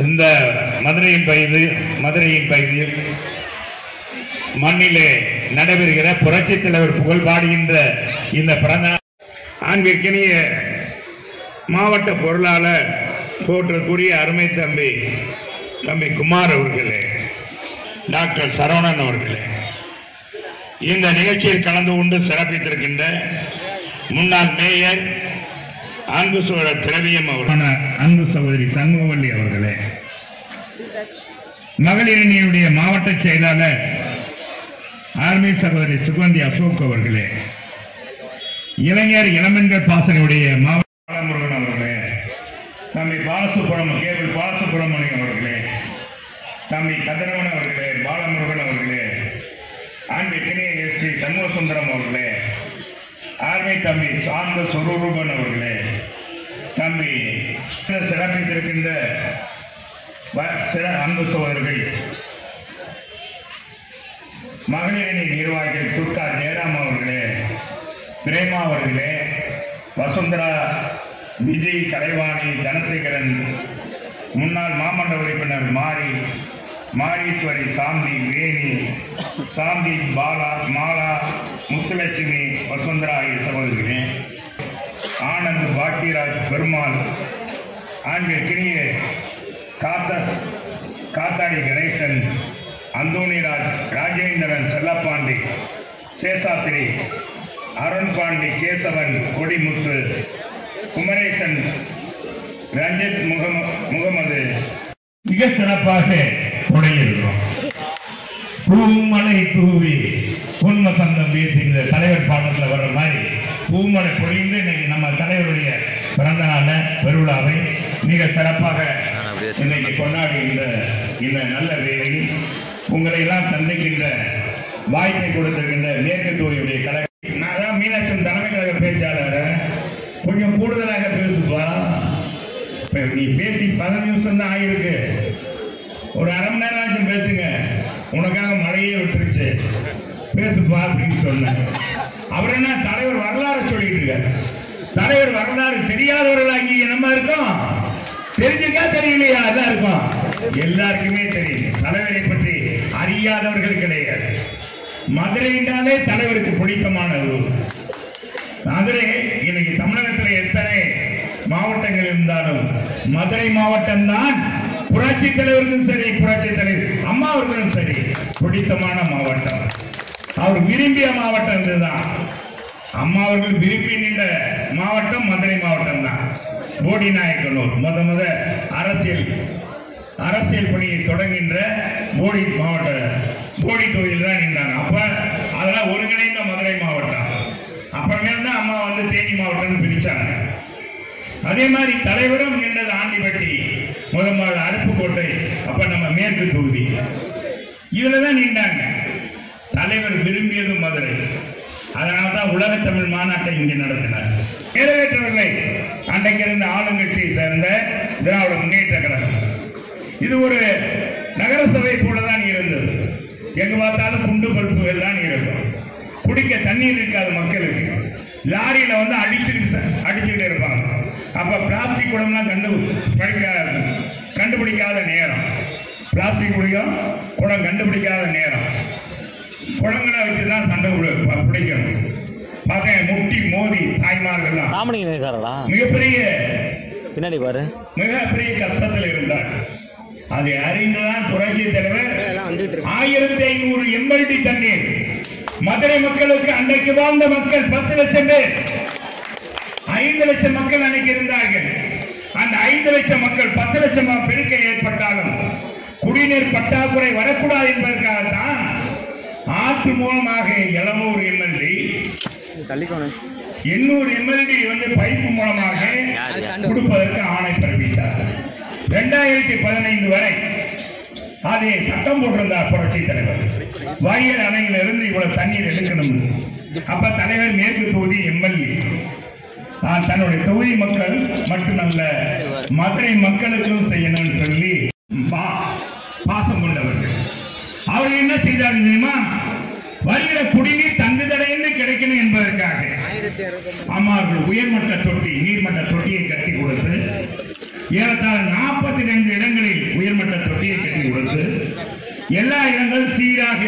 இந்த மதுரையின் பகுதியில் மண்ணிலே நடைபெறுகிற புரட்சி தலைவர் புகழ் பாடுகின்ற இந்த பிறந்த ஆண்பிற்கினிய மாவட்ட பொருளாளர் போற்றக்கூடிய அருமை தம்பி குமார் அவர்களே, டாக்டர் சரவணன் அவர்களே, இந்த நிகழ்ச்சியில் கலந்து கொண்டு சிறப்பித்திருக்கின்ற முன்னாள் மேயர் அன்பு சோழர் திரவியம் அவர்கள், அன்பு சகோதரி சண்முகவல்லி அவர்களே, மகளிரணியுடைய மாவட்ட செயலாளர் ஆர்மி சகோதரி சுகந்தி அசோக் அவர்களே, இளைஞர் இளம்பெண்கள் பாசனையுடைய மாவட்ட பாலமுருகன் அவர்களே, தம்பி கேபிள் பாலசுப்ரமணியம் அவர்களே, தம்பி கதிரவன் அவர்களே, பாலமுருகன் அவர்களே, ஆண்மை திணைய எஸ்பி சண்முக சுந்தரம் அவர்களே, ஆர்மி தம்பி சார்ந்த சுரூபன் அவர்களே, தம்பி சிறப்பித்திருக்கின்ற அன்பு சோதர்கள், மகளிரணி நிர்வாகிகள் துர்கா ஜெயராம் அவர்களே, பிரேமா அவர்களே, வசுந்தரா, விஜய், கலைவாணி, தனசேகரன், முன்னாள் மாமன்ற உறுப்பினர் மாரீஸ்வரி, சாந்தி, வேணி, சாந்தி, மாலா, முத்துலட்சுமி, வசுந்தரா ஆகிய சகோதரிகளே, ஆனந்த், பாக்கியராஜ், பெருமாள், ஆண்பிற்கினிய காத்தாடி கணேசன், அந்தோணிராஜ், ராஜேந்திரன், செல்லப்பாண்டி, சேஷாத்திரி, அருண் பாண்டி, கேசவன், கொடிமுத்து, குமரேசன், ரஞ்சித், முகமது மிக சிறப்பாக தொடங்கியிருக்கிறோம். பூமலை தூவி பொன்வசந்தம் வீசுகிற தலைவர் பாடத்தில் வர்ற மாதிரி பூமலை பொழிந்து இன்னைக்கு நம்ம தலைவருடைய பிறந்த நாள பெருவிழாவை மிக சிறப்பாக இன்னைக்கு கொண்டாடுகின்ற இந்த நல்ல வேளையில் உங்களை எல்லாம் சந்திக்கின்ற வாய்ப்பை கொடுத்திருக்கின்ற மேற்கு தொகுதியுடைய கழக நான் தான் மீனாட்சி தலைமை கழக பேச்சாளர், கொஞ்சம் கூடுதலாக பேசுப்பா. நீ பேசி 15 நிமிஷம் தான் ஆகிருக்கு, ஒரு அரை மணி நேரம் ஆச்சும் பேசுங்க, உனக்காக மழையே விட்டுருச்சு, பேசுப்பா அப்படின்னு சொன்னேன். அவர் என்ன தலைவர் வரலாறு சொல்லிட்டு இருக்காரு. தலைவர் வரலாறு தெரியாதவர்கள் அங்கே நம்ம இருக்கோம், தெரிஞ்சுக்கா தெரியலையா அதான் இருக்கும், எல்லாருக்குமே தெரியும். தலைவரை பற்றி அறியாதவர்கள் கிடையாது. மதுரைனாலே தலைவருக்கு பிடித்தமான ஊர் மதுரை. இன்னைக்கு தமிழகத்தில் எத்தனை மாவட்டங்கள் இருந்தாலும் மதுரை மாவட்டம் தான் புரட்சி தலைவருக்கும் சரி, புரட்சி தலைவர் அம்மா அவர்களும் சரி பிடித்தமான மாவட்டம். அவர் விரும்பிய மாவட்டம் இதுதான். அம்மா அவர்கள் விரும்பி நின்ற மாவட்டம் மதுரை மாவட்டம் தான். போடி நாயக்கனூர் முத அரசியல் பணியை தொடங்குகின்ற போடி தொகுதியில் தான் நின்றாங்க. அப்ப அதெல்லாம் ஒருங்கிணைந்த மதுரை மாவட்டம். அப்புறமேல் தான் அம்மா வந்து தேனி மாவட்டம் பிரிச்சாங்க. அதே மாதிரி தலைவரும் நின்றது ஆண்டிப்பட்டி, முதல் அருப்புக்கோட்டை, அப்ப நம்ம மேற்கு தொகுதி, இதுலதான் நின்றாங்க. தலைவர் விரும்பியதும் மதுரை. அதனால்தான் உலக தமிழ் மாநாட்டை இங்கே நடத்தினார். நிறைவேற்றவில்லை. அன்றைக்கு இருந்த ஆளுங்கட்சியை சேர்ந்த திராவிட முன்னேற்ற கழகம். இது ஒரு நகரசபை போலதான் இருந்தது. எங்க பார்த்தாலும் குண்டு பருப்புகள் தான் இருக்கும். குடிக்க தண்ணீர் இருக்காது மக்களுக்கு. லாரியில வந்து அடிச்சுக்கிட்டு இருப்பாங்க. அப்ப பிளாஸ்டிக் குடம்லாம் கண்டுபிடிக்காத நேரம், பிளாஸ்டிக் குடம் கண்டுபிடிக்காத நேரம், குடங்களை வச்சுதான் சண்டை பிடிக்கணும். பார்த்தேன் முட்டி மோதி தாய்மார்கள்லாம் மிகப்பெரிய கஷ்டத்தில் இருந்தார். அதை அறிந்துதான் புரட்சி தலைவர் 1500 MLD தண்ணீர் மதுரை மக்களுக்கு, அன்றைக்கு வாழ்ந்த மக்கள் 10 லட்சம் பேர், 5 லட்சம் மக்கள் அன்னைக்கு இருந்தார்கள். அந்த 5 லட்சம் மக்கள் 10 லட்சம் பெருக்க ஏற்பட்டாலும் குடிநீர் பற்றாக்குறை வரக்கூடாது என்பதற்காகத்தான் ஆற்று மூலமாக 700 MLD 800 MLD வந்து பைப்பு மூலமாக கொடுப்பதற்கு ஆணை பிறப்பித்தார். 2015 வரை அதை சட்டம் போட்டிருந்தார் புரட்சி தலைவர். வாரியர் அணையில இருந்து இவ்வளவு தண்ணீர் எடுக்கணும். அப்ப தலைவர் மேற்கு தொகுதி MLA தன்னுடைய தொகுதி மக்கள் மட்டுமல்ல மதுரை மக்களுக்கும் செய்யணும்னு சொல்லி பாசம் கொண்டவர்கள். அவர்கள் என்ன செய்தார்கள் தெரியுமா? வருகிற குடிநீர் தங்கு தடையின்றி கிடைக்கணும் என்பதற்காக அம்மாவர்கள் உயர்மட்ட தொட்டி, நீர்மட்ட தொட்டியை கட்டி கொடுத்து ஏறத்தாழ 42 இடங்களில் உயர்மட்ட தொட்டியை கட்டி கொடுத்து எல்லா இடங்களும் சீராக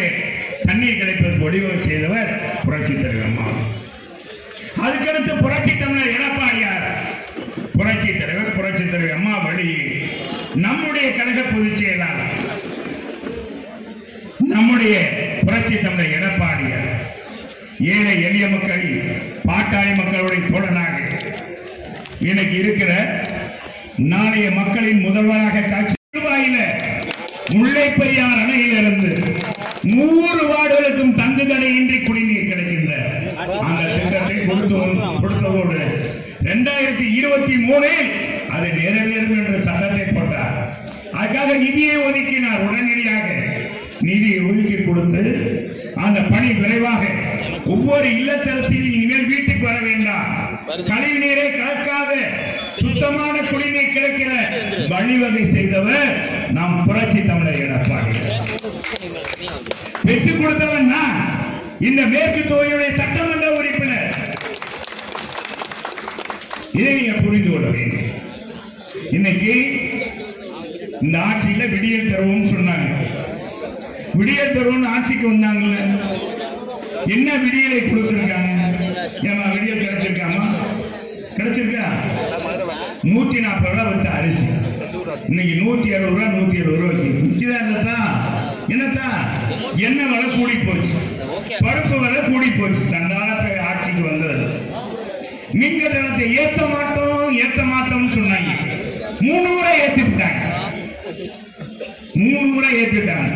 தண்ணீர் கிடைப்பதற்கு வழிவகை செய்தவர் புரட்சித் தலைவர் அம்மா. அதுக்கடுத்து புரட்சி தமிழர் எடப்பாடியார் புரட்சித் தலைவர் அம்மா வழி நம்முடைய கழக பொதுச் செயலாளர் நம்முடைய புரட்சி தமிழர் எடப்பாடியார் ஏழை எளிய மக்கள் பாட்டாளி மக்களுடைய தோழனாக இன்னைக்கு இருக்கிற நாளைய மக்களின் முதல்வராக காட்சி ரூபாயில முல்லை பெரியார் அணையிலிருந்து 100 வார்டுகளுக்கும் தங்கு தடையின்றி குடிநீர் கிடைக்கின்ற அந்த திட்டத்தை கொடுத்ததோடு 2023 அது நிறைவேறும் என்ற சட்டத்தை போட்டார். அதுக்காக நிதியை ஒதுக்கினார். உடனடியாக நிதியை ஒதுக்கி கொடுத்து அந்த பணி விரைவாக ஒவ்வொரு இல்லத்தரசியும் இனிமேல் வீட்டுக்கு வர வேண்டாம், கழிவு நீரை கலக்காத சுத்தமான குடிநீர் கிடைக்கிற வழிவகை செய்தவர் நாம் புரட்சி தமிழர் எடப்பாடி. பெற்றுக் கொடுத்தவன் நான், இந்த மேற்கு தொகுதியுடைய சட்டமன்ற உறுப்பினர். இதை நீங்க புரிந்து கொள்ள வேண்டும். இன்னைக்கு இந்த ஆட்சியில விடியல் தருவோம் சொன்னாங்க. விடியல் தருவோம் ஆட்சிக்கு வந்தாங்கல்ல, என்ன விடியலை கொடுத்திருக்காங்க? ஏமா விடியல் கிடைச்சிருக்காமா? கிடைச்சிருக்கா? 140 ரூபாய் வித்த அரிசி இன்னைக்கு 170 ரூபாய் 170 ரூபாய்க்கு விற்கிறதா? என்னத்தான் எண்ணெய் விலை கூடி போச்சு, பருப்பு விலை கூடி போச்சு. சண்டால ஆட்சிக்கு வந்தது. மின்கட்டணத்தை ஏத்த மாட்டோம் சொன்னாங்க. 3 முறை ஏத்திட்டாங்க. 3 முறை ஏத்திட்டாங்க.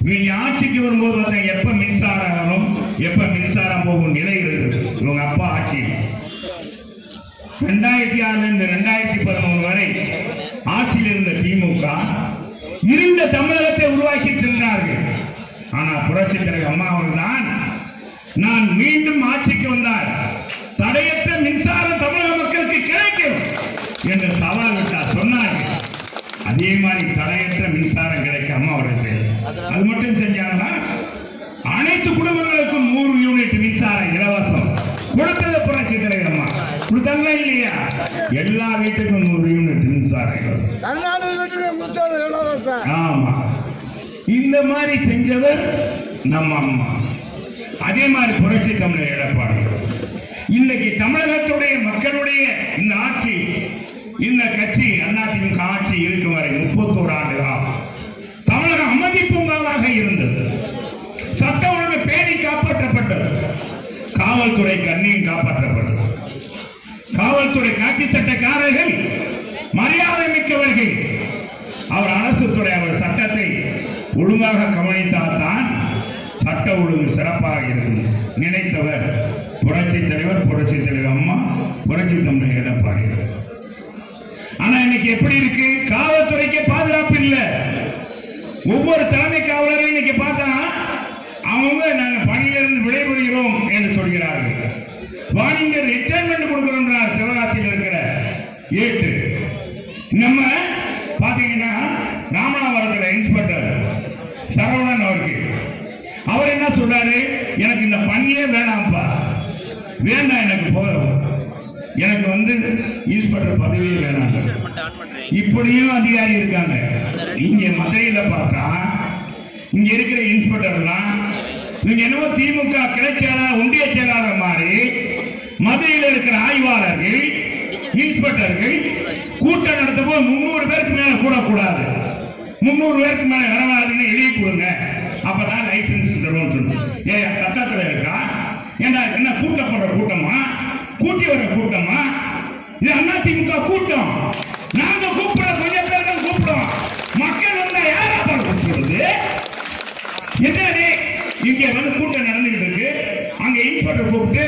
நீங்க ஆட்சிக்கு வரும்போது எப்ப மின்சாரம் வரும், எப்ப மின்சாரம் போகும் நிலை இருக்குது. இவங்க அப்பா ஆட்சி 2006 இருந்து 2011 வரை ஆட்சியில் இருந்த திமுக இருந்த தமிழகத்தை உருவாக்கி சென்றார்கள். ஆனா புரட்சி தலைவர் அம்மா அவர்கள் தான் நான் மீண்டும் ஆட்சிக்கு வந்தார் தடையற்ற மின்சாரம் தமிழக மக்களுக்கு கிடைக்கும் என்று சவால் விட்டார், சொன்னார்கள். அதே மாதிரி தடையற்ற மின்சாரம் கிடைக்க அம்மா அவர்கள் செய்தார். அது மட்டும் செஞ்சாங்கன்னா அனைத்து குடும்பங்களுக்கும் 100 யூனிட் மின்சாரம் இலவசம் கொடுத்தது புரட்சி தலைவர் அம்மா. கொடுத்தாங்களா இல்லையா? எல்லா வீட்டுக்கும் 100 யூனிட் மின்சாரம். ஆமா, இந்த மாதிரி செஞ்சவர் நம்ம அம்மா. அதே மாதிரி புரட்சி தமிழர் எடப்பாடி. இன்னைக்கு தமிழகத்துடைய மக்களுடைய இந்த ஆட்சி, இந்த கட்சி அதிமுக ஆட்சி இருக்கும் வரை 31 ஆண்டுகள் தமிழகம் அமைதி பூங்காவாக இருந்தது. சட்ட ஒழுங்கு பேணி காப்பாற்றப்பட்டது. காவல்துறை கண்ணியம் காப்பாற்றப்பட்டது. காவல்துறை காட்சி சட்டக்காரர்கள் மரியாதை மிக்கவர்கள். அவர் அரசு துறை அவர் சட்டத்தை ஒழுங்காக கவனித்தால் தான் சட்ட ஒழுங்கு சிறப்பாக இருக்கும் நினைத்தவர் புரட்சி தலைவர் அம்மா, புரட்சி தமிழர் எடப்பாடி. ஆனா இன்னைக்கு எப்படி இருக்கு? காவல்துறைக்கு பாதுகாப்பு இல்லை. ஒவ்வொரு தலைமை காவலரையும் இன்னைக்கு பார்த்தா அவங்க நாங்க பணியிலிருந்து விடைபெறுகிறோம் என்று சொல்கிறார்கள். வாணிங்கர் ரிட்டைர்மெண்ட் கொடுக்கிறோம் சிவகாசியில் இருக்கிற ஏற்று. நம்ம பாத்தீங்கன்னா ராமநாதபுரத்தில் இன்ஸ்பெக்டர் சரவணன் அவருக்கு அவர் என்ன சொல்றாரு? எனக்கு இந்த பணியே வேணாம்ப்பா, வேண்டாம், எனக்கு இன்ஸ்பெக்டர் பதவியே வேணாம். இப்படியும் அதிகாரி இருக்காங்க. இங்க மதுரையில பார்த்தா இங்க இருக்கிற இன்ஸ்பெக்டர்லாம் நீங்க என்னவோ திமுக கிளை செயலாளர் ஒன்றிய செயலாளர் மாதிரி மதுரையில் இருக்கிற ஆய்வாளர்கள் இன்ஸ்பெக்டர்கள் கூட்டம் நடத்தும் போது 300 பேருக்கு மேல கூடக்கூடாது, 300 பேருக்கு மேல வரவாதுன்னு எழுதி கொடுங்க, அப்பதான் லைசன்ஸ் தருவோம் சொல்லு. ஏன் சட்டத்தில் இருக்கா? ஏன்னா என்ன கூட்டப்படுற கூட்டமா, கூட்டி வர கூட்டமா? இது அதிமுக கூட்டம். நாங்க கூப்பிட கொஞ்சம் பேர் தான் கூப்பிடுவோம். மக்கள் வந்தா யாரா சொல்றது? என்னது இங்க கூட்டம் நடந்துகிட்டு இருக்கு. அங்க இன்ஸ்பெக்டர் கூப்பிட்டு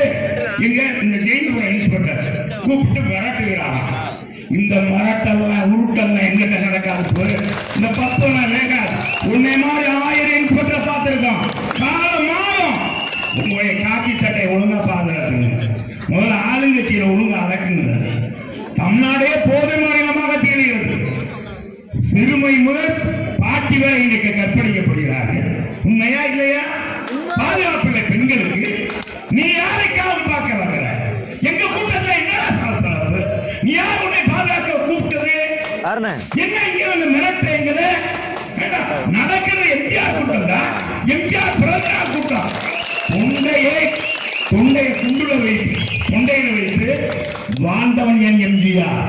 இங்க இந்த ஜெயின்புர இன்ஸ்பெக்டர் கூப்பிட்டு மிரட்டுகிறாங்க. இந்த மிரட்டெல்லாம் உருட்டெல்லாம் எங்கிட்ட நடக்காது. இந்த 10 வேகாது. உன்னை மாதிரி 1000 இன்ஸ்பெக்டர் பார்த்திருக்கோம். காலம் மாறும். உங்களுடைய காக்கி சட்டை ஒழுங்கா பாதுகாத்துங்க. முதல்ல ஆளுங்கட்சியில ஒழுங்கா அடக்குங்க. தமிழ்நாடே போதை மாநிலமாக திகழ்கிறது. சிறுமை முதல் பாட்டி வரை இன்றைக்கு கற்பழிக்கப்படுகிறார்கள். உண்மையா இல்லையா? பாதுகாப்புள்ள பெண்களுக்கு நீ யாரைக்காவது பார்க்க வைக்கிற? எங்க கூட்டத்தில் என்ன நீ யார் உன்னை பாதுகாக்க கூப்பிட்டது? என்ன இங்க வந்து மிரட்டுறீங்க? நடக்கிற எம்ஜிஆர் கூட்டம் தான், எம்ஜிஆர் பிறந்தா கூட்டம். தொண்டையை தொண்டையில வைத்து வாழ்ந்தவன் என் எம்ஜிஆர்.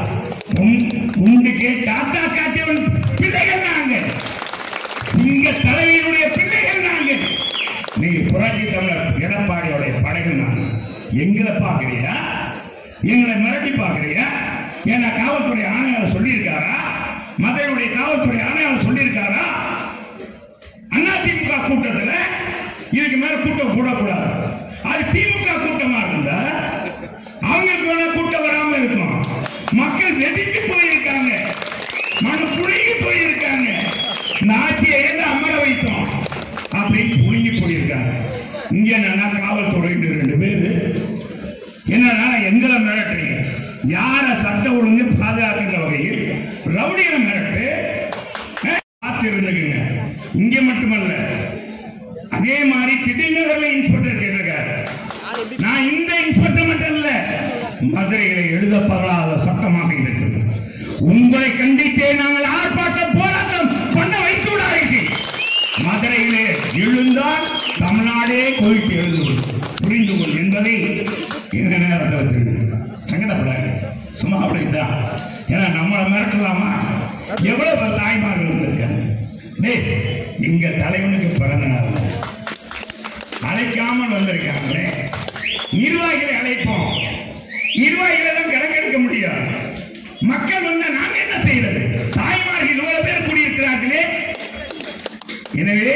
உண்டுக்கே டாட்டா காட்டியவன் பிள்ளைகள் நாங்க, இங்க தலைவருடைய பிள்ளைகள் நாங்க. நீங்க புரட்சி தமிழர் எடப்பாடியோடைய படைகள் நாங்க. எங்களை பாக்குறீங்க, எங்களை மிரட்டி பாக்குறீங்க. ஏன்னா காவல்துறை ஆணையாளர் சொல்லியிருக்காரா? மதுரையுடைய காவல்துறை ஆணையாளர் சொல்லியிருக்காரா? அதிமுக கூட்டத்தில் இதுக்கு மேல கூட்டம் கூடக்கூடாது. அது திமுக கூட்டமா இருந்தா அவங்களுக்கு வேணா கூட்டம் வராம இருக்கும். மக்கள் வெடித்து போயிருக்காங்க, மன புழுங்கி போயிருக்காங்க. இந்த ஆட்சியை அமர வைத்தோம் அப்படின்னு புழுங்கி போயிருக்காங்க. இங்க என்னன்னா காவல்துறை 2 பேரு என்னன்னா எங்களை மிரட்டுறீங்க. யார சட்ட ஒழுங்கு பாதுகாக்கின்ற வகையில் ரவுடிகளை மிரட்டு பார்த்துருந்துங்க. இங்க மட்டுமல்ல, அதே மாதிரி திடீர்னு இன்ஸ்பெக்டர் கேட்டிருக்காரு. நான் இந்த இன்ஸ்பெக்டர் மட்டும் இல்ல, மதுரையில எழுதப்படாத சட்டமாக இருக்கிறது. உங்களை கண்டித்தே நாங்கள் ஆர்ப்பாட்டம் போராட்டம் பண்ண வைத்து விடாதீர்கள். மதுரையிலே எழுந்தால் தமிழ்நாடே கோயிட்டு எழுதுவது புரிந்து கொள் என்பதை இந்த நேரத்தில் சங்கடப்படாது. சும்மா அப்படித்தான். ஏன்னா நம்மளை மிரட்டலாமா? எவ்வளவு தாய்மார்கள் இருந்திருக்காங்க. எங்க தலைவனுக்கு பிறந்த நாள் அழைக்காமல் வந்திருக்காங்களே. நிர்வாகிகளை அழைப்போம், நிர்வாகிகளை தான் கணக்கெடுக்க முடியாது. மக்கள் வந்தா நாங்க என்ன செய்யறது? தாய்மார்கள் இவ்வளவு பேர் கூடியிருக்கிறார்களே. எனவே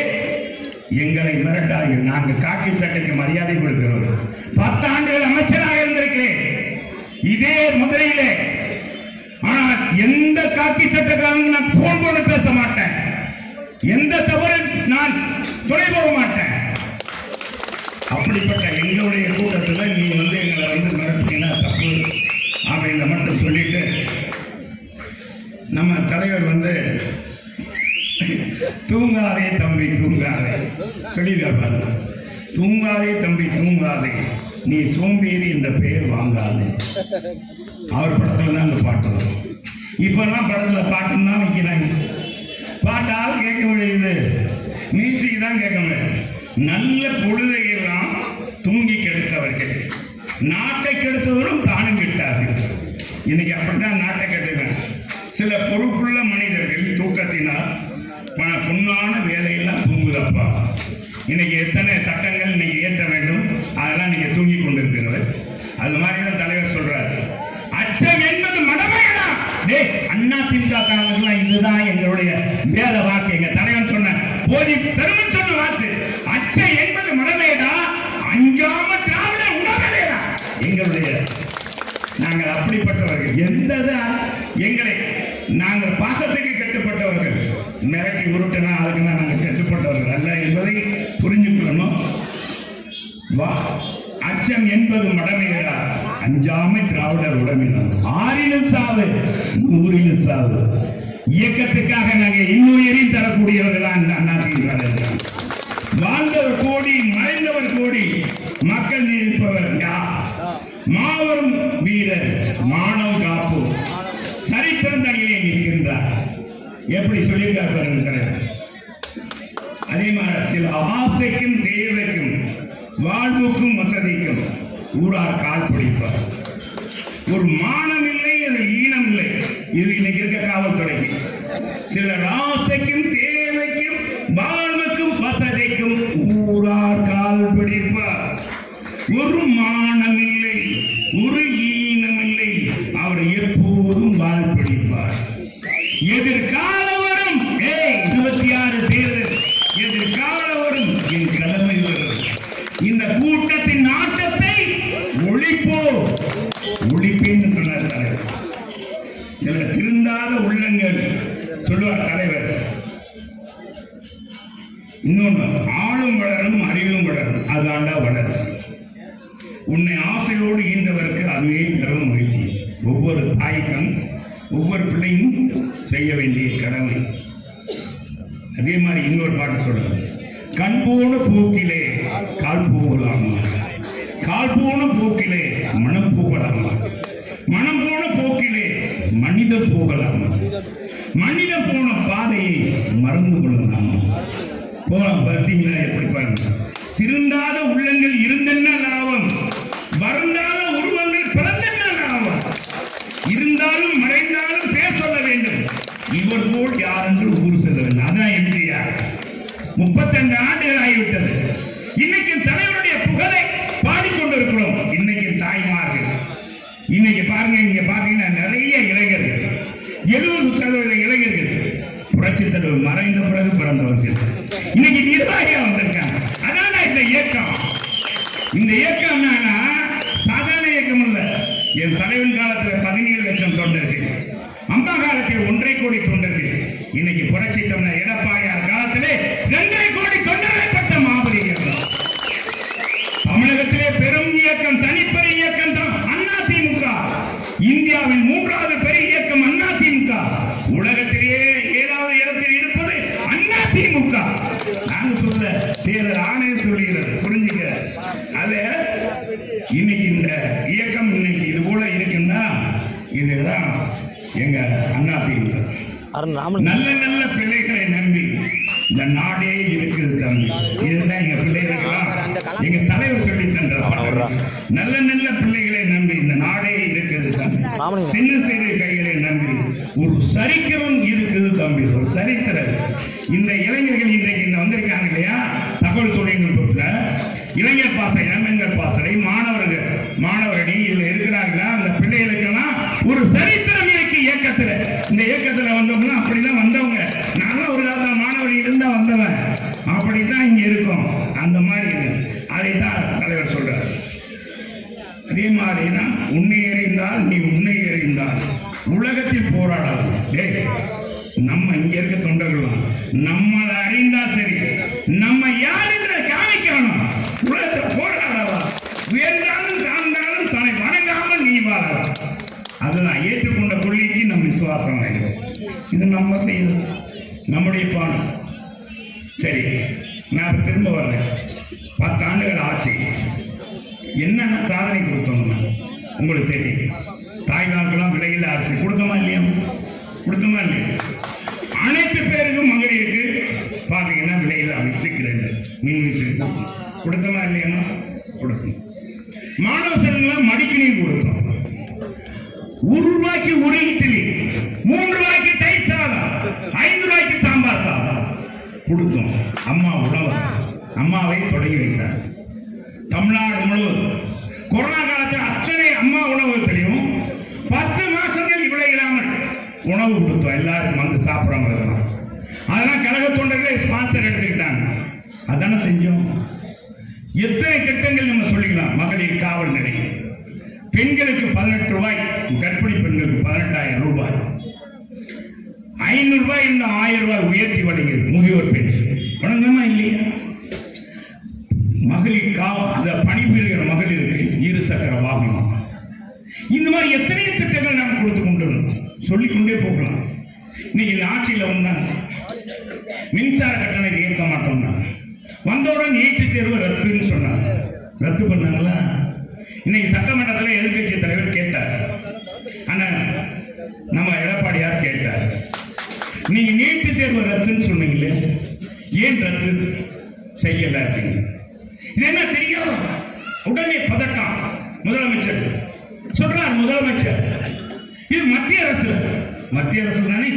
எங்களை மிரட்டார்கள். நாங்கள் காக்கி சட்டைக்கு மரியாதை கொடுக்கிறோம். 10 ஆண்டுகள் அமைச்சராக இருந்திருக்கிறேன் இதே மதுரையிலே. ஆனால் எந்த காக்கி சட்டக்காரங்க நான் போன் போட்டு பேச மாட்டேன். எந்த தவறு நான் துணை போக மாட்டேன். அப்படிப்பட்ட எங்களுடைய கூட்டத்தில் நீ வந்து எங்களை வந்து மிரட்டினா தப்பு அப்படின்னு மட்டும் சொல்லிட்டு, நம்ம தலைவர் வந்து தூங்காதே தம்பி தூங்காதே சொல்லியிருக்காரு. தூங்காதே தம்பி தூங்காதே, நீ சோம்பேறி என்ற பெயர் வாங்காதே. அவர் படத்துல தான் அந்த பாட்டு வரும். இப்பெல்லாம் படத்துல பாட்டுன்னா வைக்கிறாங்க. பாட்டால் கேட்க முடியுது, மியூசிக் தான் கேட்க முடியாது. நல்ல பொழுதையெல்லாம் தூங்கி கெடுத்தவர்கள் நாட்டை கெடுத்தவரும் தானும் கெட்டார்கள். இன்னைக்கு அப்படித்தான் நாட்டை கெடுத்துங்க. சில பொறுப்புள்ள மனிதர்கள் தூக்கத்தினால் பொண்ணான வேலையெல்லாம் தூங்குதப்பா. இன்னைக்கு எத்தனை சட்டங்கள் இன்னைக்கு ஏற்ற வேண்டும், அதெல்லாம் நீங்க தூங்கி கொண்டிருக்கிறது. அது மாதிரிதான் தலைவர் சொல்றாரு. அச்சம் என்பது மடமையடா. அண்ணா திமுக காரங்களுக்குலாம் இதுதான் எங்களுடைய வேத வாக்கு. எங்க தலைவன் சொன்ன போதி பெருமை சொன்ன வாக்கு. அச்சம் என்பது மடமையடா, அஞ்சாம திராவிட உணவதேடா எங்களுடைய. நாங்கள் அப்படிப்பட்டவர்கள். எந்ததான் எங்களை நாங்கள் பாசத்துக்கு கட்டுப்பட்டவர்கள். மிரட்டி உருட்டனா அதுக்குதான் நாங்கள் கட்டுப்பட்டவர்கள் அல்ல என்பதை புரிஞ்சுக்கணும். அச்சம் என்பது மடமையடா, அஞ்சாமை திராவிடர் உடம்பினர். 6 சாவு 100 சாவு. இயக்கத்துக்காக நாங்கள் இன்னுயிரையும் தரக்கூடியவர்கள் தான். வாழ்ந்தவர் கோடி, மறைந்தவர் கோடி, மக்கள் நினைப்பவர் யார்? மாபெரும் வீரர் மாணவ காப்பு சரித்திரம் தங்கிலே நிற்கின்றார். எப்படி சொல்லியிருக்கார்? அதே மாதிரி சில ஆசைக்கும் தேவைக்கும் வாழ்வுக்கும் வசதிக்கும் ஊரார் கால் பிடிப்பார். ஒரு மானம் இல்லை, அது ஈனம் இல்லை. இது இன்னைக்கு இருக்க காவல்துறைக்கு. சிலர் ஆசைக்கும் தேவைக்கும் வாழ்வுக்கும் வசதிக்கும் ஊரார் கால் பிடிப்பார். ஒரு மானம் இல்லை, ஒரு ஈனம் இல்லை, அவர் எப்போதும் வால் பிடிப்பார். எதிர்கால வரும் 26 தேர்தல், எதிர்கால வரும் என் கடமை வரும். இந்த கூட்டத்தின் நாட்டத்தை ஒழிப்போ ஒழிப்பேன் சொன்னார் தலைவர். சில திருந்தாத உள்ளங்கள் சொல்லுவார் தலைவர். இன்னொன்று, ஆளும் வளரும் அறிவும் வளரும், அதாண்டா வளர்ச்சி. உன்னை ஆசையோடு ஈன்றவருக்கு அதுவே பெரும் முயற்சி. ஒவ்வொரு தாய்க்கும் ஒவ்வொரு பிள்ளையும் செய்ய வேண்டிய கடமை. அதே மாதிரி இன்னொரு பாட்டு சொல்றது, கண் போன போக்கிலே கால் போகலாமா, கால் போன போக்கிலே மனம் போகலாமா, மனம் போன போக்கிலே மனிதர் போகலாம், மனிதன் போன பாதையை மறந்து கொள்ளலாம். போலாம் பார்த்தீங்களா? எப்படி பாருங்க, திருந்தாத உள்ளங்கள் இருந்தென்ன லாபம், வருந்தாத உருவங்கள் பிறந்தென்ன லாபம், இருந்தாலும் மறைந்தாலும் பேர் சொல்ல வேண்டும், இவர் போல் யார் என்று ஊர் செல்ல வேண்டும். அதான் எம்ஜிஆர். 32 ஆண்டுகள் ஆகிவிட்டது. இன்னைக்கு தலைவருடைய புகழை பாடிக்கொண்டிருக்கிறோம். இன்னைக்கு தாய்மார்கள், இன்னைக்கு பாருங்க, இங்க பாத்தீங்கன்னா நிறைய இளைஞர்கள், 70% இளைஞர்கள் புரட்சி தலைவர் மறைந்த பிறகு பிறந்தவர்கள் இன்னைக்கு நிர்வாகியா வந்திருக்காங்க. அதான் இந்த இயக்கம். இந்த இயக்கம் என்னன்னா சாதாரண இயக்கம் இல்ல. என் தலைவன் காலத்தில் 17 லட்சம் தொண்டர்கள், அம்மா காலத்தில் 1.5 கோடி தொண்டர்கள், இன்னைக்கு புரட்சி தமிழர் எடப்பாடியார் காலத்திலே 2.5 கோடி தொண்டர்களை பெற்ற மாபெரும் இயக்கம். தமிழகத்திலே பெரும் இயக்கம், தனிப்பெரிய இயக்கம் தான் அதிமுக. இந்தியாவின் 3வது பெரிய இயக்கம் அதிமுக. உலகத்திலேயே 7வது இடத்தில் இருப்பது அதிமுக. நாங்க சொல்ல தேர்தல் ஆணையம் சொல்லுகிறது, புரிஞ்சுக்க. அது இன்னைக்கு இந்த இயக்கம் இன்னைக்கு இது போல இருக்குன்னா இதுதான் எங்க அதிமுக. நல்ல நல்ல பிள்ளைகளை நம்பி இந்த நாடே இருக்குது தம்பி. இதுதான் எங்க பிள்ளைகளுக்கெல்லாம் எங்க தலைவர் சொல்லி தந்தார். நல்ல நல்ல பிள்ளைகளை நம்பி இந்த நாடே இருக்குது தம்பி. சின்ன சிறு கைகளை நம்பி ஒரு சரித்திரம் இருக்குது தம்பி, ஒரு சரித்திரம். இந்த இளைஞர்கள் இன்றைக்கு இங்க வந்திருக்காங்க இல்லையா, தகவல் தொழில்நுட்பத்துல இளைஞர் பாசறை, இளைஞர் பாசறை, மாணவரணி இதுல இருக்கிறாங்களா, அந்த பிள்ளைகளுக்கெல்லாம் ஒரு சரித்திரம் இருக்கு இயக்கத்துல. இந்த இயக்கத்துல வந்தவங்க அப்படிதான் வந்தவங்க. நானும் ஒரு காலத்துல மாணவரி இருந்தா வந்தவன், அப்படித்தான் இங்க இருக்கும். அந்த மாதிரி அதைத்தான் தலைவர் சொல்றார். அதே மாதிரினா உன்னை எறிந்தால் நீ உன்னை எறிந்தால் உலகத்தில் போராடாது. நம்ம இங்க இருக்க தொண்டர்கள் நம்மளை அறிந்தா சரி, நம்ம யார் என்ற காமிக்கணும். உலகத்தை போராடாதா, உயர்ந்தாலும் தாழ்ந்தாலும் தன்னை வணங்காமல் நீ வாழலாம். அதுதான் ஏற்றுக்கொண்ட கொள்கைக்கு நம் விசுவாசம் வேண்டும். இது நம்ம செய்யணும், நம்முடைய பாடம். சரி, நான் திரும்ப வர்றேன். 10 ஆண்டுகள் ஆட்சி என்னென்ன சாதனை கொடுத்தோம்னா உங்களுக்கு தெரியும். தாய்மார்களெல்லாம் விலையில் அரிசி கொடுத்தோமா இல்லையா? கொடுத்தோமா இல்லையா? அனைத்து பேருக்கும் மகளிருக்கு பார்த்தீங்கன்னா விலையில் அமைச்சுக்கிறது, மீன் வீச்சு கொடுத்தோமா இல்லையா? கொடுக்கணும். மாணவ செல்வங்களாம் மடிக்கணியும் கொடுத்தோம். 1 ரூபாய்க்கு ஒரு இட்லி, 3 ரூபாய்க்கு தயிர் சாதம், 5 ரூபாய்க்கு சாம்பார் சாதம் கொடுத்தோம். அம்மா உணவு, அம்மாவை தொடங்கி வைத்தார். தமிழ்நாடு முழுவதும் கொரோனா காலத்தில் அத்தனை அம்மா உணவு தெரியும். 10 மாசங்கள் இவ்வளவு இல்லாமல் உணவு கொடுத்தோம். எல்லாருக்கும் வந்து சாப்பிட்றவங்க. அதெல்லாம் கழக தொண்டர்களே ஸ்பான்சர் எடுத்துக்கிட்டாங்க. அதானே செஞ்சோம். எத்தனை திட்டங்கள் நம்ம சொல்லிக்கலாம். மகளிர் காவல் நிலையம், பெண்களுக்கு 18 ரூபாய், கர்ப்பிணி பெண்களுக்கு 18,000 ரூபாய், 500 ரூபாய், இன்னும் 1000 ரூபாய் உயர்த்தி வழங்கியது முதியோர் பென்ஷன். வழங்கமா இல்லையா? மகளிர் அந்த பணிபுரிகிற மகளிருக்கு 2 சக்கர வாகனம். இந்த மாதிரி எத்தனை திட்டங்கள் நாம் கொடுத்து கொண்டு சொல்லிக்கொண்டே போகலாம். இன்னைக்கு ஆட்சியில் வந்தா மின்சார கட்டணத்தை ஏற்ற மாட்டோம்னா வந்தவுடன் நீட்டுத் தேர்வு ரத்துன்னு சொன்னாங்க. ரத்து பண்ணாங்களா? இன்னைக்கு சட்டமன்றத்தில் எதிர்கட்சி தலைவர் கேட்டார். ஆனா நம்ம எடப்பாடியார் கேட்டார், நீங்க நீட்டுத் தேர்வு ரத்துன்னு சொன்னீங்களே, ஏன் ரத்து செய்யல அப்படின்னு. இது என்ன தெரியும்? உடனே பதட்டம். முதலமைச்சர் சொல்றார், முதலமைச்சர் இது மத்திய அரசு தானே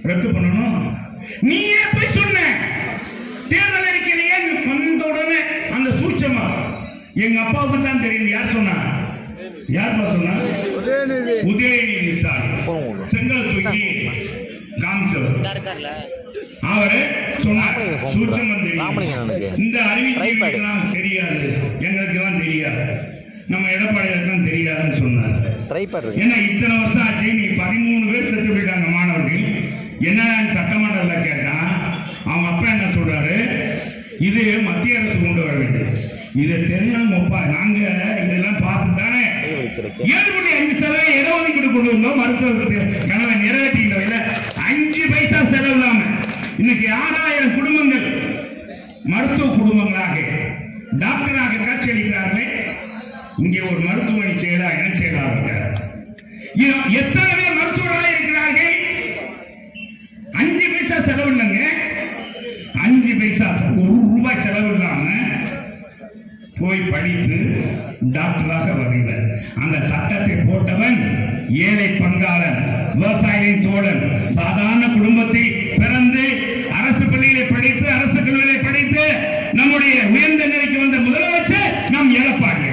ரத்து பண்ணணும். நீ ஏன் போய் சொன்ன? தேர்தல் அறிக்கையிலேயே வந்த உடனே அந்த சூட்சமா எங்க அப்பாவுக்கு தான் தெரியும். யார் சொன்னா? யாருப்பா சொன்னா? உதயநிதி ஸ்டாலின் செங்கல் தூக்கி காமிச்சவர். அவரு சொன்னார், சூட்சமம் தெரியும். இந்த அறிவிக்கலாம் தெரியாது, எங்களுக்கு எல்லாம் தெரியாது, நம்ம எடப்பாடியாருக்கும் தெரியாதுன்னு சொன்னார். ஏன்னா இத்தனை வருஷம் ஆச்சு, நீ 13 பேர் செத்து போயிட்டாங்க மாணவர்கள். என்ன சட்டமன்றத்தில் கேட்டா அவங்க அப்பா என்ன சொல்றாரு, இது மத்திய அரசு கொண்டு வர வேண்டும். இதை தெரிஞ்சவங்க நாங்க இதெல்லாம் பார்த்து தானே 7.5% இடஒதுக்கீடு கொண்டு வந்தோம். மருத்துவ கனவை நிறைவேற்றின வகையில் 5 பைசா செலவு இல்லாம இன்னைக்கு 6000 குடும்பங்கள் மருத்துவ குடும்பங்களாக டாக்டராக காட்சி அளிக்கிறார்களே. இங்கே ஒரு மருத்துவமனை செயலா இணைச் செயலாளர் எத்தனை பேர் மருத்துவராக இருக்கிறார்கள்? 5 பைசா செலவு இல்லைங்க, 5 பைசா, 1 ரூபாய் செலவு இல்லாம போய் படித்து டாக்டராக வருகிறார். அந்த சட்டத்தை போட்டவன் ஏழை பங்காளன், விவசாயியின் தோழன், சாதாரண குடும்பத்தில் பிறந்து அரசு பள்ளியிலே படித்து அரசு கல்லூரியிலே படித்து நம்முடைய உயர்ந்த நிலைக்கு வந்த முதலமைச்சர் நம் எடப்பாடி.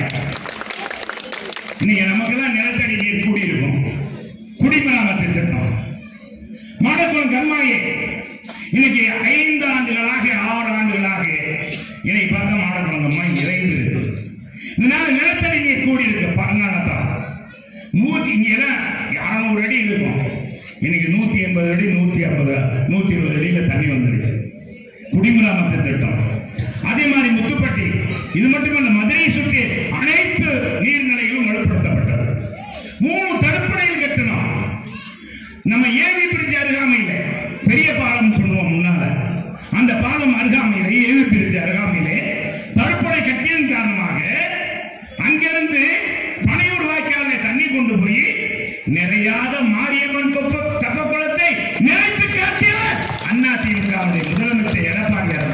இன்னைக்கு நமக்கெல்லாம் நிலத்தடி நீர் கூடியிருக்கும். குடிமராமத்து திட்டம் மாடக்குளம் கண்மாயை இன்னைக்கு 5 ஆண்டுகளாக 6 ஆண்டுகளாக இன்னைக்கு பார்த்தா மாடக்குளம் கண்மாய் நிறைந்து இருக்கு. இதனால நிலத்தடி நீர் கூடி இருக்கு. பழங்காலத்தான் 600 அடி இருக்கும், இன்னைக்கு 180 அடி 150 120 அடியில தண்ணி வந்துருச்சு. குடிமராமத்து திட்டம். அதே மாதிரி முத்துப்பட்டி, இது மட்டுமல்ல, மதுரையை சுற்றி அனைத்து நீர்நிலைகளும் வலுப்படுத்தப்பட்டது. 3 தடுப்பணைகள் கட்டணும். நம்ம ஏவி பிரிட்ஜ் அருகாமையில பெரிய பாலம் சொல்லுவோம் முன்னால, அந்த பாலம் அருகாமையில ஏவி பிரிட்ஜ் அருகாமையிலே தடுப்பணை கட்டியதன் காரணமாக அங்கிருந்து பனையூர் வாய்க்காலை தண்ணி கொண்டு போய் நிறையாத மாரியம்மன் தெப்பக்குளத்தை நிறைத்து காட்டியவர் அதிமுகவுடைய முதலமைச்சர் எடப்பாடியார்.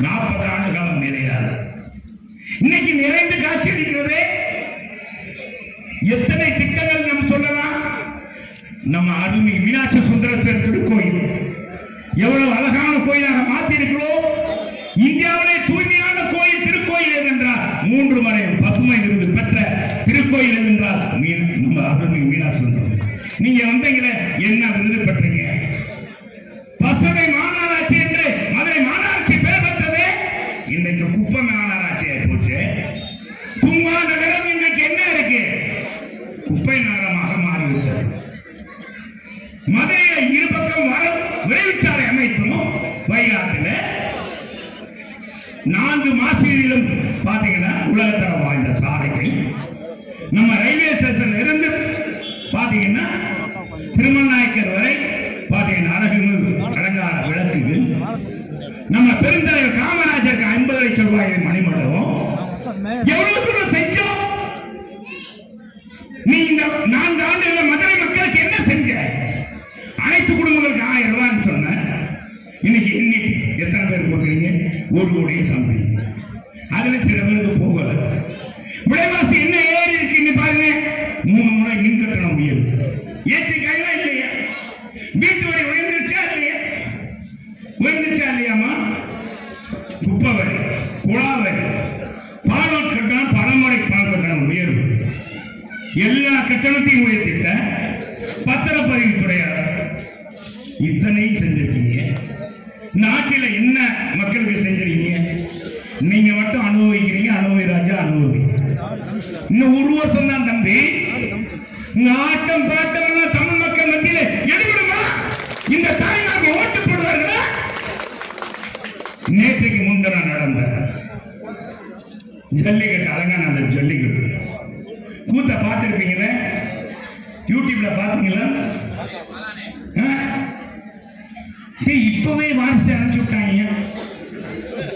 40 ஆண்டு காலம் நிறையாது, இன்னைக்கு நிறைந்து காட்சி அளிக்கிறது. எத்தனை திட்டங்கள் நாம் சொல்லலாம். நம்ம அருமை மீனாட்சி சுந்தரேஸ்வரர் திருக்கோயில் எவ்வளவு அழகான கோயிலாக மாற்றி இருக்கிறோம். இந்தியாவிலே தூய்மையான கோயில் திருக்கோயில் என்றால் 3 முறை பசுமை விருது பெற்ற திருக்கோயில் என்றால் நம்ம அருமை மீனாட்சி சுந்தரம். நீங்க வந்தீங்களே, என்ன விருது பெற்றீங்க? பசுமை மாநகராட்சி என்று மதுரை மாநகராட்சி பெயர் பெற்றது. இன்றைக்கு குப்பை மாநகராட்சி ஆகி போச்சு. தும்பா நகரம் இன்றைக்கு என்ன இருக்கு? குப்பை நகரமாக மாறிவிட்டது. மதுரையில் 2 பக்கம் விரைவுச்சாலை அமைத்தும் வைகாட்டில் 4 மாசிலும் பாத்தீங்கன்னா உலகத்தரம் வாய்ந்த சாலைகள். நம்ம ரயில்வே ஸ்டேஷன் இருந்து பாத்தீங்கன்னா திருமநாயக்கர் வரை பாத்தீங்கன்னா அலங்கார விளக்குகள். நம்ம பெருந்தலைவர் காமராஜருக்கு 50 லட்சம் ரூபாய் மணிமண்டபம். எவ்வளவு தூரம் செஞ்சோம்? நீ இந்த 4 ஆண்டுகள் மதுரை மக்களுக்கு என்ன செஞ்ச? அனைத்து குடும்பங்களுக்கு 1000 ரூபாய் சொன்ன. இன்னைக்கு எத்தனை பேர் கொடுக்குறீங்க? 1 கோடியே சம்திங். அதுல சில பேருக்கு போகல. விலைவாசி என்ன ஏறி இருக்கு பாருங்க. 3 முறை மின் கட்டணம் உயர்வு. ஏற்றிக்காயா இல்லையா? வீட்டு வரி உயர்ந்துருச்சா இல்லையா? உயர்ந்துச்சா இல்லையாமா? குப்பை வரி, குழா வரி, பால்வாட் கட்டணம், பலமுறை பால் கட்டணம் உயர்வு. எல்லா கட்டணத்தையும் உயர்த்திட்ட. பத்திரப்பதிவு துறையாளர் இத்தனையும் செஞ்சிருக்கீங்க. நாட்டில என்ன மக்களுக்கு செஞ்சிருக்கீங்க? நீங்க மட்டும் அனுபவிக்கிறீங்க. அனுபவி ராஜா அனுபவி. இன்னும் 1 வருஷம் தான் தம்பி. ஆட்டம் பாட்டம் எல்லாம் தமிழ் மக்கள் மத்தியில எடுபடுமா? இந்த தாய்மார்கள் ஓட்டு போடுவார்களா? நேற்றைக்கு முன்தினம் நடந்த ஜல்லிக்கட்டு, அலங்காநல்லூர் ஜல்லிக்கட்டு கூத்த பார்த்திருப்பீங்களே, யூடியூப்ல பாத்தீங்களா? இப்பவே வாரிசு அனுப்பிச்சு விட்டாங்க.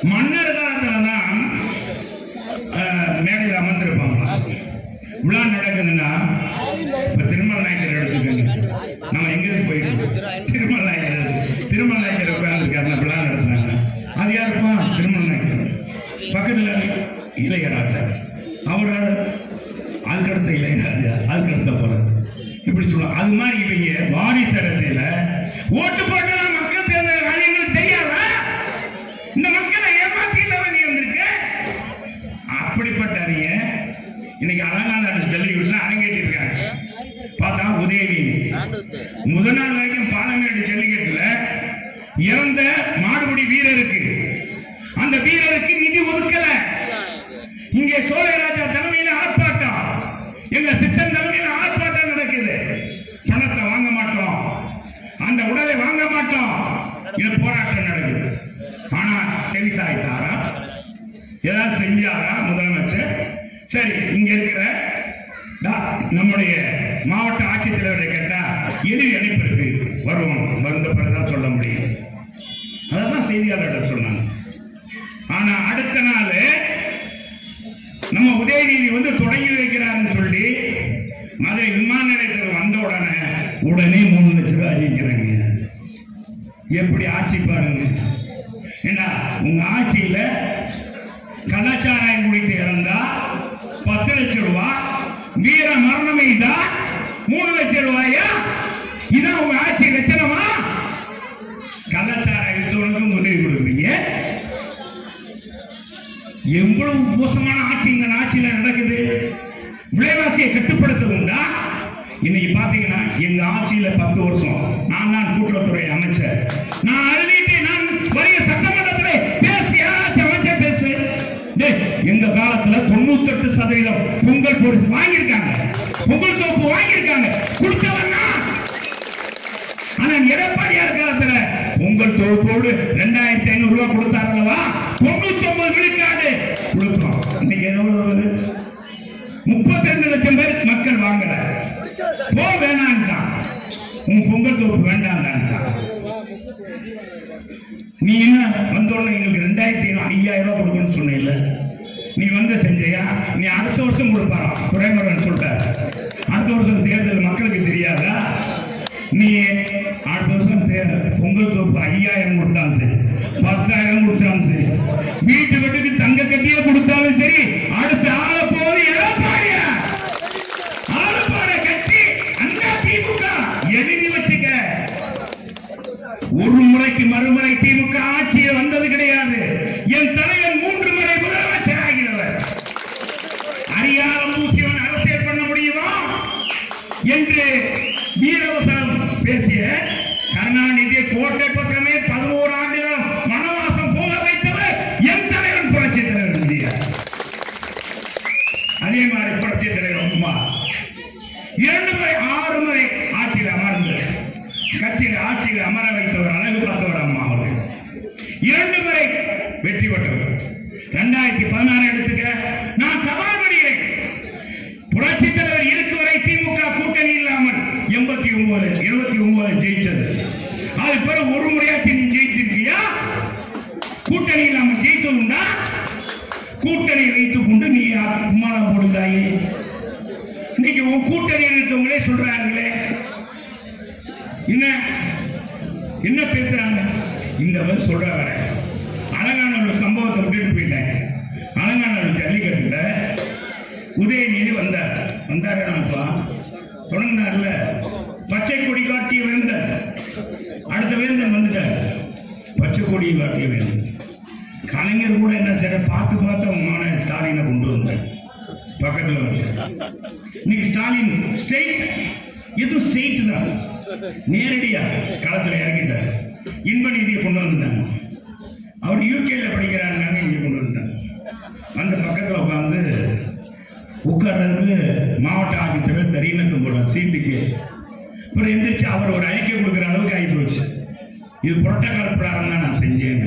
மன்னர் காலத்துலதான் மேடையில் அமர்ந்திருப்பாங்க. விழா நடக்குதுன்னா இப்ப திருமல நாயக்கர் எடுத்துக்கோங்க. நம்ம எங்க போயிட்டு திருமல நாயக்கர் உட்கார்ந்துருக்காரு. விழா நடத்துனாங்க. அது யாருப்பா? திருமல நாயக்கர். பக்கத்துல இளையராஜா, அவரோட அதுக்கடுத்த இளையராஜா, அதுக்கடுத்த போற இப்படி சொல்லுவாங்க. அது மாதிரி இவங்க வாரிசு அரசியல ஓட்டு போட்டு மக்கள் தேர்ந்த காரியங்கள் தெரியாதா? இந்த மக்களை ஏமாத்திட்டு வந்திருக்கு. அப்படிப்பட்ட அறிய இன்னைக்கு அலங்காநல்லூர் ஜல்லிக்கட்டுல அரங்கேற்றி இருக்காங்க. பார்த்தா உதயநிதி முதல் நாள் வரைக்கும் பாலமேடு ஜல்லிக்கட்டுல இறந்த மாடுபிடி வீரருக்கு, அந்த வீரருக்கு நிதி ஒதுக்கல. இங்கே சோழராஜா தலைமையில ஆர்ப்பாட்டம், எங்க சித்தன் தலைமையில ஆர்ப்பாட்டம் நடக்குது. பணத்தை வாங்க மாட்டோம், அந்த உடலை வாங்க மாட்டோம், இது போராட்டம் நடக்குது. ஆனா செவிசாய்த்தாரா? ஏதாவது செஞ்சாரா முதலமைச்சர்? சரி, இங்க இருக்கிற நம்முடைய மாவட்ட ஆட்சித்தலைவரை கேட்டா எழுதி அனுப்பிருக்கு, வருவோம், வந்த பிறகுதான் சொல்ல முடியும். அதான் செய்தியாளர்கிட்ட சொன்னாங்க. ஆனா அடுத்த நாள் நம்ம உதயநிதி தொடங்கி வைக்கிறார்னு சொல்லி மதுரை விமான நிலையத்தில் வந்த உடனே 3 லட்சம் ரூபாய் ஜெயிக்கிறாங்க. எப்படி ஆட்சி பாருங்க. ஏன்னா உங்க ஆட்சியில கலாச்சாரம் குடித்து இறந்தா 10 லட்சம் ரூபாய், வீர மரணம் எய்தா 3 லட்சம் ரூபாயா? இதான் உங்க ஆட்சி லட்சணமா? கலாச்சாரம் எடுத்தவனுக்கும் உதவி கொடுப்பீங்க. எவ்வளவு மோசமான ஆட்சி இந்த ஆட்சியில நடக்குது. விலைவாசியை கட்டுப்படுத்தவுண்டா? இன்னைக்கு பாத்தீங்கன்னா எங்க ஆட்சியில 10 வருஷம் நான் தான் கூட்டுறவுத்துறை அமைச்சர். நான் அறிவிட்டு நான் வரிய சட்டமன்றத்தில் பேசி அமைச்சர் பேசு. எங்க காலத்துல 98% பொங்கல் பரிசு வாங்கியிருக்காங்க, பொங்கல் தொகுப்பு வாங்கியிருக்காங்க. கொடுத்தவன்னா ஆனா எடப்பாடியார் காலத்துல பொங்கல் தொகுப்போடு 2500 ரூபாய் கொடுத்தார்களவா? 99 விழுக்காடு கொடுத்தோம். இன்னைக்கு எவ்வளவு? 32 லட்சம் பேர் மக்கள் வாங்கல. போ வேணான்ட்டான். உன் பொங்கல் தொகுப்பு வேண்டாம். நீ என்ன வந்தோடனே எங்களுக்கு 2500 ரூபாய் கொடுக்கணும்னு சொன்ன. நீ வந்து செஞ்சையா? நீ அடுத்த வருஷம் கொடுப்பாரா துறைமுருகன் சொல்லிட்ட. அடுத்த வருஷம் தேர்தல் மக்களுக்கு தெரியாதா? நீ அடுத்த வருஷம் பொங்கல் தொகுப்பு 5000 கொடுத்தாலும் சரி, 10,000 கொடுத்தாலும் சரி, வீட்டு வீட்டுக்கு தங்க கட்டியே கொடுத்தாலும் சரி, அடுத்த ஆள போது எடப்பாடியா ஆளப்பாட கட்சி அண்ணா திமுக எழுதி வச்சுக்க. ஒரு முறைக்கு மறுமுறை திமுக ஆட்சியில் வந்தது கிடையாது. என் தலைவன் 3 முறை முதலமைச்சர் ஆகிறவர். அரியாரம் பூசியவன் அரசியல் பண்ண முடியுமா என்று வீரவசனம் பேசிய கருணாநிதி கோட்டை பக்கமே 11 ஆண்டுகள் வனவாசம் போக வைத்தவர் என் தலைவன் புரட்சி தலைவர் இந்தியா. அதே மாதிரி புரட்சி தலைவர் அம்மா 2 முறை 6 முறை ஆட்சியில் அமர்ந்து கட்சியில் ஆட்சியில் அமர வைத்தவர், அழகு பார்த்தவர் அம்மா அவர்கள். 2 முறை வெற்றி பெற்றவர். 2016 எடுத்துக்க. நான் சவால் பண்ணுகிறேன். புரட்சி தலைவர் இருக்கு வரை திமுக கூட்டணி இல்லாமல் 79 ஜெயிச்சது. அது பிறகு ஒரு முறையாச்சு நீ ஜெயிச்சிருக்கியா? கூட்டணி இல்லாமல் ஜெயித்ததுண்டா? கூட்டணி வைத்துக் கொண்டு நீ கும்மாளம் போடுகிறாயே. இன்னைக்கு உன் கூட்டணி இருக்கவங்களே சொல்றாங்களே, என்ன பேசுறாங்க? இந்த சொல்ற வர அலங்காநல்லூர் சம்பவத்தை விட்டுட்டு போயிட்டேன். அலங்காநல்லூர் ஜல்லிக்கட்டுல உதயநிதி வந்தாருப்பா தொடங்கினார்ல. பச்சை கொடி காட்டிய வேந்தன், அடுத்த வேந்தன் வந்துட்டார். பச்சை கொடியை காட்டிய வேந்தன். கலைஞர் கூட என்ன செய்ய பார்த்து அவங்க ஸ்டாலினை கொண்டு வந்தார் பக்கத்துல வச்சு. இன்னைக்கு ஸ்டாலின் ஸ்டேட் எது ஸ்டேட் தான் நேரடியா களத்துல இறங்கிட்டார். இன்ப நிதியை கொண்டு வந்துட்டாங்க. அவர் யூகேல படிக்கிறாங்க, இங்க கொண்டு வந்துட்டாங்க. அந்த பக்கத்துல உட்கார்றதுக்கு மாவட்ட ஆட்சித்தலைவர் தரீனத்தும் போடுவார் சீட்டுக்கு. அப்புறம் எந்திரிச்சு அவர் ஒரு அறிக்கை கொடுக்குற அளவுக்கு ஆகி போச்சு. இது புரோட்டோகால் பிரகாரம் தான் நான் செஞ்சேன்.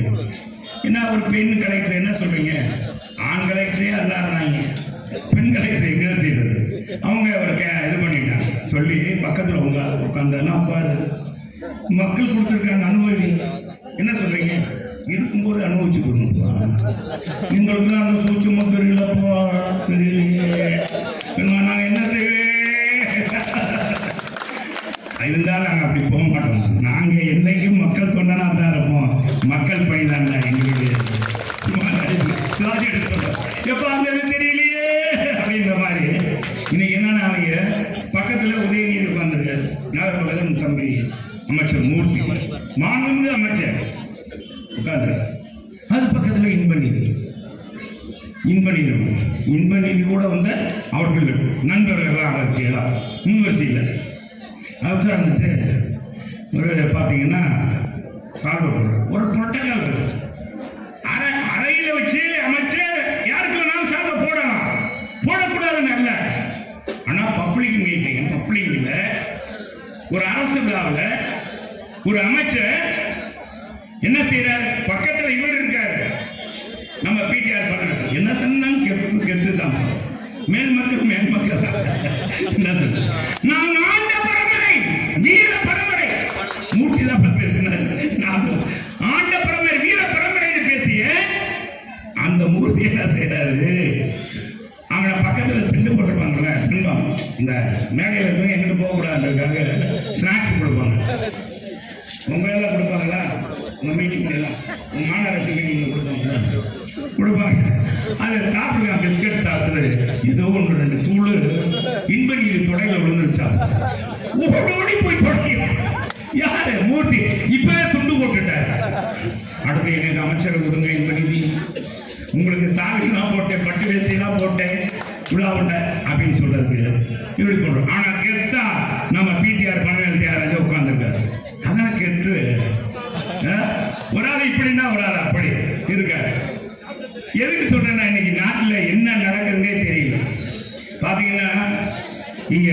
ஏன்னா ஒரு பெண் கலெக்டர் என்ன சொல்றீங்க? ஆண் கலெக்டரே அல்லாடுறாங்க, பெண் கலெக்டர் எங்க செய்யறது? அவங்க அவருக்கு இது பண்ணிட்டாங்க. சொல்லி பக்கத்துல உட்கார்ந்தெல்லாம் உட்காரு, மக்கள் கொடுத்துருக்காங்க, அனுபவி. என்ன சொல்றீங்க? இருக்கும்போது அனுபவிச்சுக்கணும். உங்களுக்கு அந்த சூட்சமா தெரியலப்போ, தெரியலையே, நான் என்ன செய்வேன்? இருந்தாலும் நாங்கள் அப்படி போக மாட்டோம். நாங்கள் என்னைக்கும் மக்கள் தொண்டனா தான் இருப்போம். மக்கள் பணிதான் எங்களுடைய எப்ப அந்த தெரியலையே அப்படின்ற மாதிரி. இன்னைக்கு என்னன்னா அவங்க பக்கத்துல உதயநிதி உட்கார்ந்துருக்காரு. நாகப்பட்டினம் தம்பி அமைச்சர் மூர்த்தி, மாண்புமிகு அமைச்சர் உட்கார்ந்து. அது பக்கத்துல இன்ப நிதி கூட வந்து அவர்கள் நண்பர்கள் அவருக்கு எல்லாம் யூனிவர்சிட்டியில் உட்கார்ந்துட்டு ஒரு பார்த்தீங்கன்னா சாப்பிட ஒரு புரோட்டோகால் இருக்கு. அறையில வச்சு அமைச்சு யாருக்கு வேணாலும் சாப்பிட போடலாம், போடக்கூடாதுன்னு அல்ல. ஆனா பப்ளிக் மீட்டிங், பப்ளிக்ல ஒரு அரசு விழாவில் ஒரு அமைச்சர் என்ன செய்யறாரு? பக்கத்துல இவர் இருக்காரு, நம்ம பிடிஆர் பண்ண என்ன தன்னாலும் கெத்து தான் மேல் மக்கள் என்ன சொல்ற? நான் ஆண்ட பரம்பரை, வீர பரம்பரை, மூட்டிதான் பேசினார். ஆண்ட பரம்பரை, வீர பரம்பரை பேசிய அந்த மூர்த்தி என்ன செய்யறாரு? அவனை பக்கத்துல திண்டு போட்டுருப்பாங்கல்ல, தின்பம், இந்த மேடையில இருந்து எங்கிட்டு போகக்கூடாதுக்காக ஸ்நாக்ஸ் கொடுப்பாங்க. உங்க எல்லாம் கொடுப்பாங்களா? உங்க மீட்டிங் எல்லாம் உங்க மாநகராட்சி மீட்டிங் கொடுப்பாங்க. அதை சாப்பிடுங்க, பிஸ்கட் சாப்பிடுறது ஏதோ ஒன்று 2 தூள் இன்பநீர் தொடையில விழுந்துருச்சா, ஓடி போய் தொடங்கி யாரு மூர்த்தி இப்பவே துண்டு போட்டுட்டாரு. அடுத்து எனக்கு அமைச்சர் கொடுங்க இன்பநீதி, உங்களுக்கு சாவி தான் போட்டேன், பட்டு வேசையெல்லாம் போட்டேன், விழாவுல அப்படின்னு சொல்றது இப்படி பண்றோம். ஆனா கெத்தா நம்ம பிடிஆர் பன்னெண்டு உட்கார்ந்துருக்காரு. அதான் கெத்து. ஒரு ஆள் இப்படின்னா ஒரு ஆள் அப்படி இருக்காரு. எதுக்கு சொல்றேன்னா இன்னைக்கு நாட்டுல என்ன நடக்குதுன்னே தெரியல. பாத்தீங்கன்னா இங்க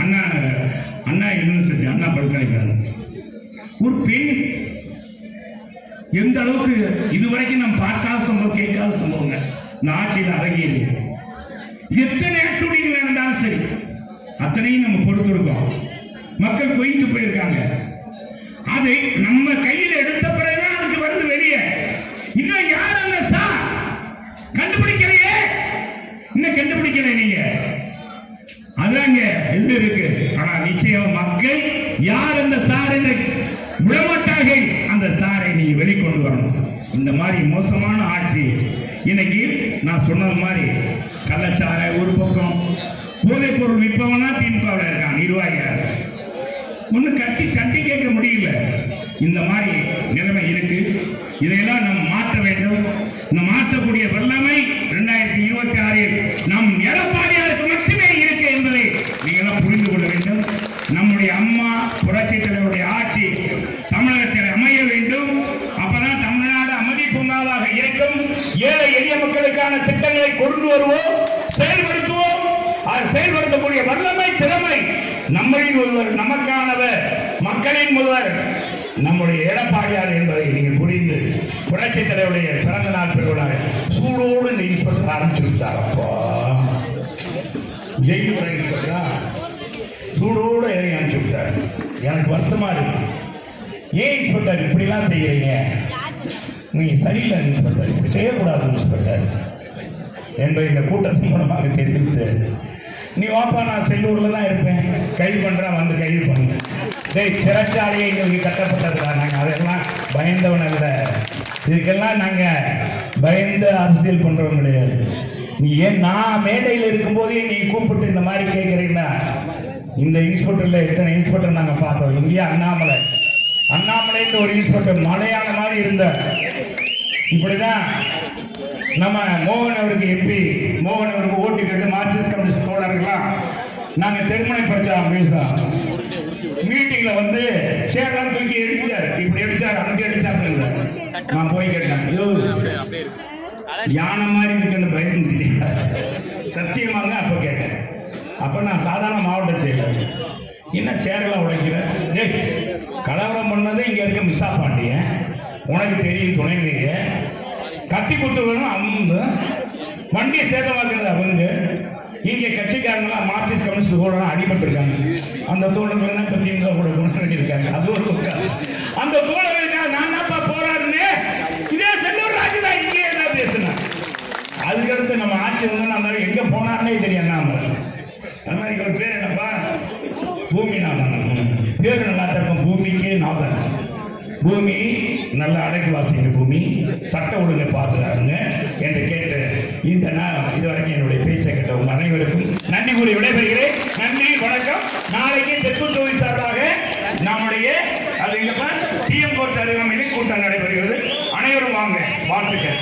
அண்ணா யூனிவர்சிட்டி, அண்ணா பல்கலைக்கழகம் ஒரு பெண் எந்த அளவுக்கு இதுவரைக்கும் நம்ம பார்க்காத சம்பவம், கேட்காத சம்பவங்க இந்த ஆட்சியில் அடங்கியது. எத்தனை ஆக்டிவிட்டிகள் நடந்தாலும் சரி அத்தனையும் நம்ம பொறுத்திருக்கோம். மக்கள் கொய்த்து போயிருக்காங்க. அதை நம்ம கையில் எடுத்த பிறகுதான் அதுக்கு வருது வெளியே. இன்னும் யாரும் சார் கண்டுபிடிக்கலையே, இன்னும் கண்டுபிடிக்கல நீங்க. அதாங்க எது இருக்கு. ஆனா நிச்சயம் மக்கள் யார் அந்த சார் என்று விடமாட்டார்கள். அந்த சாரை நீ வெளிக்கொண்டு வரணும். இந்த மாதிரி மோசமான ஆட்சி இன்னைக்கு நான் சொன்னது மாதிரி கள்ளச்சாரை ஒரு பக்கம், போதைப் பொருள் விற்பவனா திமுகவில் இருக்கான் நிர்வாகியாக, ஒண்ணு கட்டி கேட்க முடியல. இந்த மாதிரி நிலைமை இருக்கு. இதையெல்லாம் நம்ம மாற்ற வேண்டும். இந்த மாற்றக்கூடிய வல்லமை 2026 நம் எடப்பாடியாருக்கு மட்டுமே இருக்கு என்பதை நீங்களும் புரிந்து கொள்ள வேண்டும். நம்முடைய அம்மா புரட்சித் தலைவருடைய ஆட்சி தமிழகத்தில் அமைய வேண்டும். அப்பதான் தமிழ்நாடு அமைதி பூங்காவாக இருக்கும். ஏழை எளிய மக்களுக்கான திட்டங்களை கொண்டு வருவோம், செயல்படுத்துவோம். அதை செயல்படுத்தக்கூடிய வல்லமை, திறமை நம்மளின் ஒருவர், நமக்கானவர், மக்களின் முதல்வர் நம்முடைய எடப்பாடியார் என்பதை நீங்கள் புரிந்து புரட்சித் தலைவருடைய பிறந்த நாள் பெருவிழா சூடோடு இந்த இன்ஸ்பெக்டர் ஆரம்பிச்சுட்டார். அப்பா ஜெயிலுரை சூடோடு இறங்கி அனுப்பிச்சு விட்டார். எனக்கு வருத்தமா இருக்கு. ஏன் இன்ஸ்பெக்டர் இப்படிலாம் செய்யறீங்க? நீங்க சரியில்லை இன்ஸ்பெக்டர், இப்படி செய்யக்கூடாது இன்ஸ்பெக்டர் என்பதை இந்த கூட்டத்தின் மூலமாக தெரிவித்து, நீ வாப்பா நான் செல்லூர்ல தான் இருப்பேன், கைது பண்றேன், வந்து கைது பண்ணுங்க. சிறைச்சாலையை எங்களுக்கு கட்டப்பட்டதுடா, நாங்கள் அதெல்லாம் பயந்தவன் அல்ல, இதுக்கெல்லாம் நாங்கள் பயந்து அரசியல் பண்றவங்க கிடையாது. நீ ஏன் நான் மேடையில் இருக்கும்போதே நீ கூப்பிட்டு இந்த மாதிரி கேட்குறீங்கன்னா, இந்த இன்ஸ்பெக்டர்ல எத்தனை இன்ஸ்பெக்டர் நாங்கள் பார்த்தோம். இந்தியா அண்ணாமலைன்ற ஒரு இன்ஸ்பெக்டர் மலையான மாதிரி இருந்த. இப்படிதான் நம்ம மோகன் அவருக்கு எம்பி மோகன் அவருக்கு ஓட்டு கேட்டு மார்க்சிஸ்ட் கம்யூனிஸ்ட் தோழர்கள்லாம் நாங்க திருமணை பற்றோம் மீட்டிங்ல வந்து சேர்லாம் தூக்கி அடிச்சாரு, இப்படி அடிச்சாரு, அங்கே அடிச்சாரு. நான் போய் கேட்டேன், யானை மாதிரி இருக்குன்னு பயந்து தெரியாது சத்தியமாங்க. அப்ப கேட்டேன், அப்ப நான் சாதாரண மாவட்ட செயலர், என்ன சேரெல்லாம் உடைக்கிறேன், கலவரம் பண்ணது இங்க இருக்க மிஸ்ஸா பாண்டியன், உனக்கு தெரியும் துணைங்க, கத்தி குத்து வேணும் அவங்க, வண்டியை சேதமாக்குறது அவங்க, இங்க கட்சிக்காரங்களா மார்க்சிஸ்ட் கம்யூனிஸ்ட் கூட அடிபட்டிருக்காங்க. அந்த தோழர்கள் தான் இப்ப திமுக கூட கொண்டு இருக்காங்க. அது ஒரு அந்த தோழர்களுக்காக நான் தான்ப்பா போராடுனேன். இதே செல்லூர் ராஜு தான் இங்கே என்ன பேசுனேன். அதுக்கடுத்து நம்ம ஆட்சி வந்து நம்ம எங்க போனார்னே தெரியும். நாம அந்த மாதிரி ஒரு பேர் என்னப்பா, பூமிநாதன். பேரு நல்லா இருக்கும், பூமிக்கே நாதன். பூமி நல்ல அடைக்கவாசிங்க, பூமி சட்ட ஒழுங்கை பாதுகாருங்க என்று கேட்டு இந்த நாள் இதுவரைக்கும் என்னுடைய பேச்சை கேட்ட உங்கள் அனைவருக்கும் நன்றி கூறி விடைபெறுகிறேன். நன்றி, வணக்கம். நாளைக்கு தெற்கு தொகுதி சார்பாக நம்முடைய அது டிஎம் கோர்ட் அருகாமையில் கூட்டம் நடைபெறுகிறது. அனைவரும் வாங்க, வாழ்த்துக்கள்.